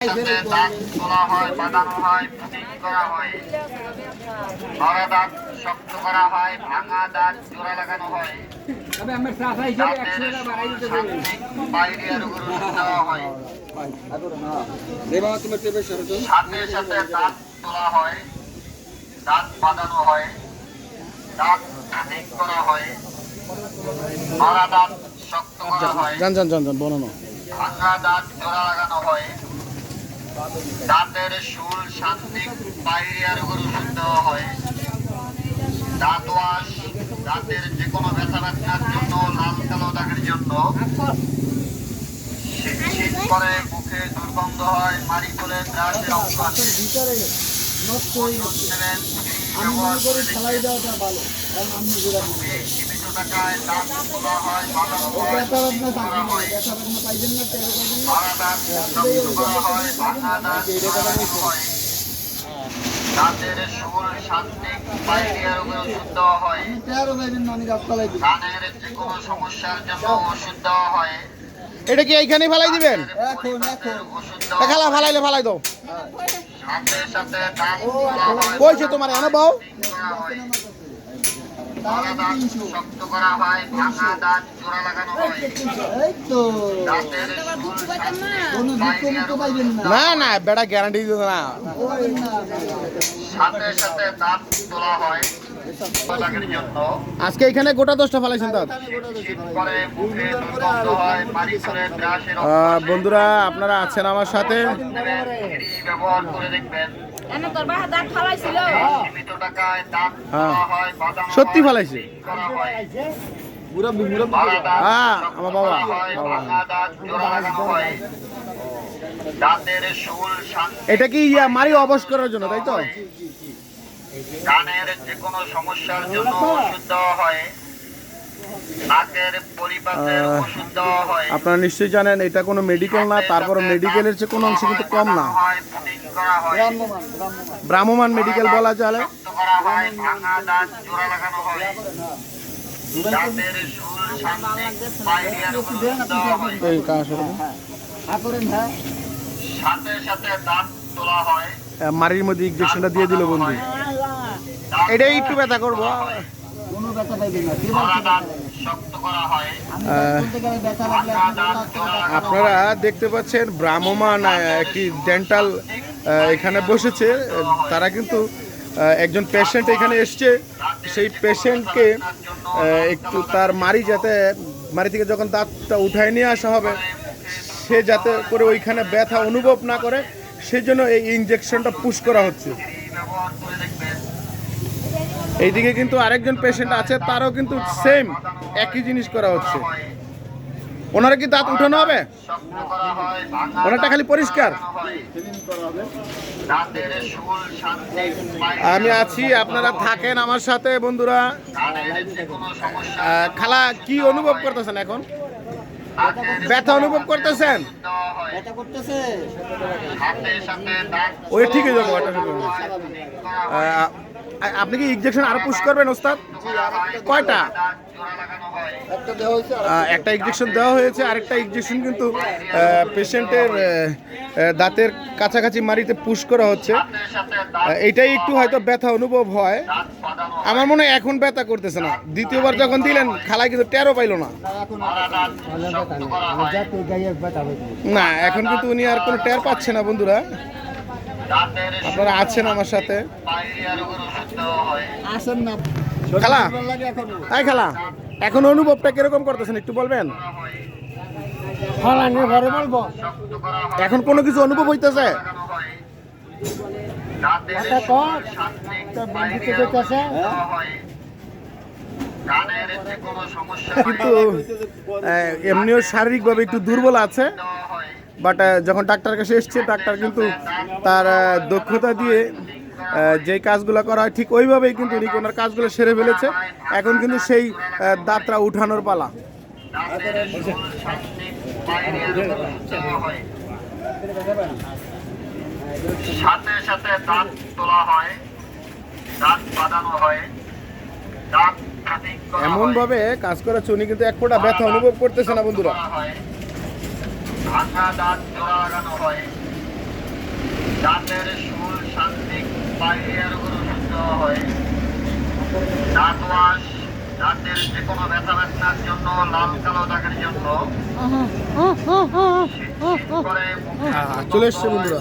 দাঁত তোলা হয়, বাঁধানো হয়, পুটিং করা হয়, নড়া দাঁত শক্ত করা হয়, ভাঙা দাঁত জোড়া লাগানো হয়, দাঁতের বাইরের উপর দেওয়া হয়, সাথে সাথে দাঁত তোলা হয়, দাঁত বাঁধানো হয়, দাঁত পুটিং করা হয়, নড়া দাঁত শক্ত করা হয়, ভাঙা দাঁত জোড়া লাগানো হয়, দাঁতের শুল শান্তি পাইরিয়ার উপর ওষুধ দেওয়া হয়, দাঁত ওয়াশ দাঁতের যে কোনো ব্যথা ব্যথার জন্য, লাল কালো দাগের জন্য, শীত করে মুখে দুর্গন্ধ হয়, মারি বলে ব্রাশের অংশ আছে, সীমিত টাকায় দাঁত তোলা হয়, বাঁধানো হয়, করা হয়, ভাড়া দাঁত শক্ত করা হয়, ভাঙা দাঁত লাগানো হয়, দাঁতের শুল শান্তি পাইরিয়ার উপরে ওষুধ দেওয়া হয়, কানের যে কোনো সমস্যার জন্য ওষুধ দেওয়া হয়। এটা কি এইখানে ফালাই দিবেন? খালা ফালাইলে ফালাই দাও। সাথে সাথে দাঁত তোলা হয়, কইছে তোমার এনে বাও শক্ত করা হয়, ভাঙা দাঁত জোড়া লাগানো হয়, দাঁতের শুল শান্তি পাইরিয়ার উপরে না না বেটা গ্যারান্টি দিত না। সাথে সাথে দাঁত তোলা হয় দাগের জন্য, আজকে এখানে গোটা 10টা ফালাইছেন দাঁত। শীত করে মুখে দুর্গন্ধ হয়, মারি করে ব্রাশের বন্ধুরা আপনারা আছেন আমার সাথে। ব্যবহার করে দেখবেন, সীমিত টাকায় দাঁত তোলা হয়, বাঁধানো সত্যি হয়, ফালাইছে। করা হয়, ভাড়া দাঁত শক্ত আমার বাবা করা হয়, ভাঙা দাঁত জোড়া লাগানো হয়, দাঁতের শুল শান্তি এটা কি মারি অবশ করার জন্য তাই তো? কানের যে কোনো সমস্যার জন্য ওষুধ দেওয়া হয়, নাকের পরিপাকের ওষুধ দেওয়া হয়, আপনারা নিশ্চয়ই জানেন এটা কোনো মেডিকেল না, তারপরে মেডিকেলের চেয়ে কোনো অংশ কিন্তু কম না। পুটিং করা হয়, ভ্রাম্যমান মেডিকেল বলা চলে। শক্ত করা হয়, ভাঙা দাঁত জোড়া লাগানো হয়, দাঁতের শুল শান্তি পাইরিয়ার উপর ওষুধ দেওয়া হয়, এই কাজ হবে। সাথে সাথে দাঁত তোলা হয়, মারির মধ্যে ইনজেকশনটা দিয়ে দিল বন্ধু। এটাই একটু ব্যথা করবো। ভাড়া দাঁত শক্ত করা হয়, ভাঙা দাঁত জোড়া লাগানো আপনারা দেখতে পাচ্ছেন ভ্রাম্যমান একটি ডেন্টাল এখানে বসেছে। তারা কিন্তু একজন পেশেন্ট এখানে এসছে, সেই পেশেন্টকে একটু তার মারি যাতে মারি থেকে যখন দাঁতটা উঠায় নিয়ে আসা হবে সে যাতে করে ওইখানে ব্যথা অনুভব না করে সেই জন্য এই ইনজেকশনটা পুশ করা হচ্ছে। ব্যবহার করে দেখবেন, এইদিকে কিন্তু আরেকজন পেশেন্ট আছে, তারও কিন্তু সেম একই জিনিস করা হচ্ছে। ওনারা কি দাঁত উঠানো হবে? শক্ত করা হয়, ভাঙা ওনারটা খালি পরিষ্কার। দাঁতের শুল শান্তি আমি আছি, আপনারা থাকেন আমার সাথে বন্ধুরা। কানের যে কোনো সমস্যা খালা কি অনুভব করতেছেন এখন? ব্যথা অনুভব করতেছেন? দেওয়া হয়, সাথে সাথে দাঁত ওই ঠিক হয়ে যাবো। আপনি কি ইনজেকশন আরো পুশ করবেন ওস্তাদ? কয়টা? দাঁত জোড়া লাগানো হয়, একটা ইনজেকশন দেওয়া হয়েছে, আরেকটা ইনজেকশন কিন্তু পেশেন্টের দাঁতের কাছাকাছি মারিতে পুশ করা হচ্ছে। সাথে সাথে দাঁত এইটাই একটু হয়তো ব্যথা অনুভব হয়। দাঁত বাঁধানো হয়, আমার মনে হয় এখন ব্যথা করতেছে না। দ্বিতীয়বার যখন দিলেন খালায় কিন্তু টেরও পাইল না। ভাড়া দাঁত শক্ত করা হয়, না এখন কিন্তু উনি আর কোনো টের পাচ্ছে না বন্ধুরা। দাঁতের আপনারা আছেন আমার সাথে। পাইরিয়ার উপর ওষুধ দেওয়া হয়, খালা এই খালা এখন অনুভবটা কিরকম করতেছেন একটু বলবেন? শক্ত করা হয়, এখন কোনো কিছু অনুভব হইতেছে? লাগানো হয়, দাঁতের শুল শান্তি পাইরিয়ার উপর ওষুধ দেওয়া হয়, কানের যে কোনো সমস্যা কিন্তু এমনিও শারীরিকভাবে একটু দুর্বল আছে। দেওয়া হয়, বাট যখন ডাক্তার কাছে এসছে ডাক্তার কিন্তু তার দক্ষতা দিয়ে যেই কাজগুলো করা হয় ঠিক ওইভাবেই কিন্তু উনি ওনার কাজগুলো সেরে ফেলেছে। এখন কিন্তু সেই দাঁতটা উঠানোর পালা। দাঁতের শুল শান্তি পাইরিয়ার উপর ওষুধ দেওয়া হয়, সাথে সাথে দাঁত তোলা হয়, দাঁত বাঁধানো হয়, দাঁত কাটিং করা এমন হয়, ভাবে কাজ করাচ্ছে উনি কিন্তু এক ফোঁটা ব্যথা অনুভব করতেছে না বন্ধুরা। ভাঙা দাঁত জোড়া লাগানো হয়, দাঁতের সুর শান্তি পাইয়ের গুরুত্ব হয় দাঁত ওয়াশ দাঁতের যে কোনো ব্যথা ব্যথার জন্য লাল কালো দাগের জন্য শীত করে চলে এসছে বন্ধুরা।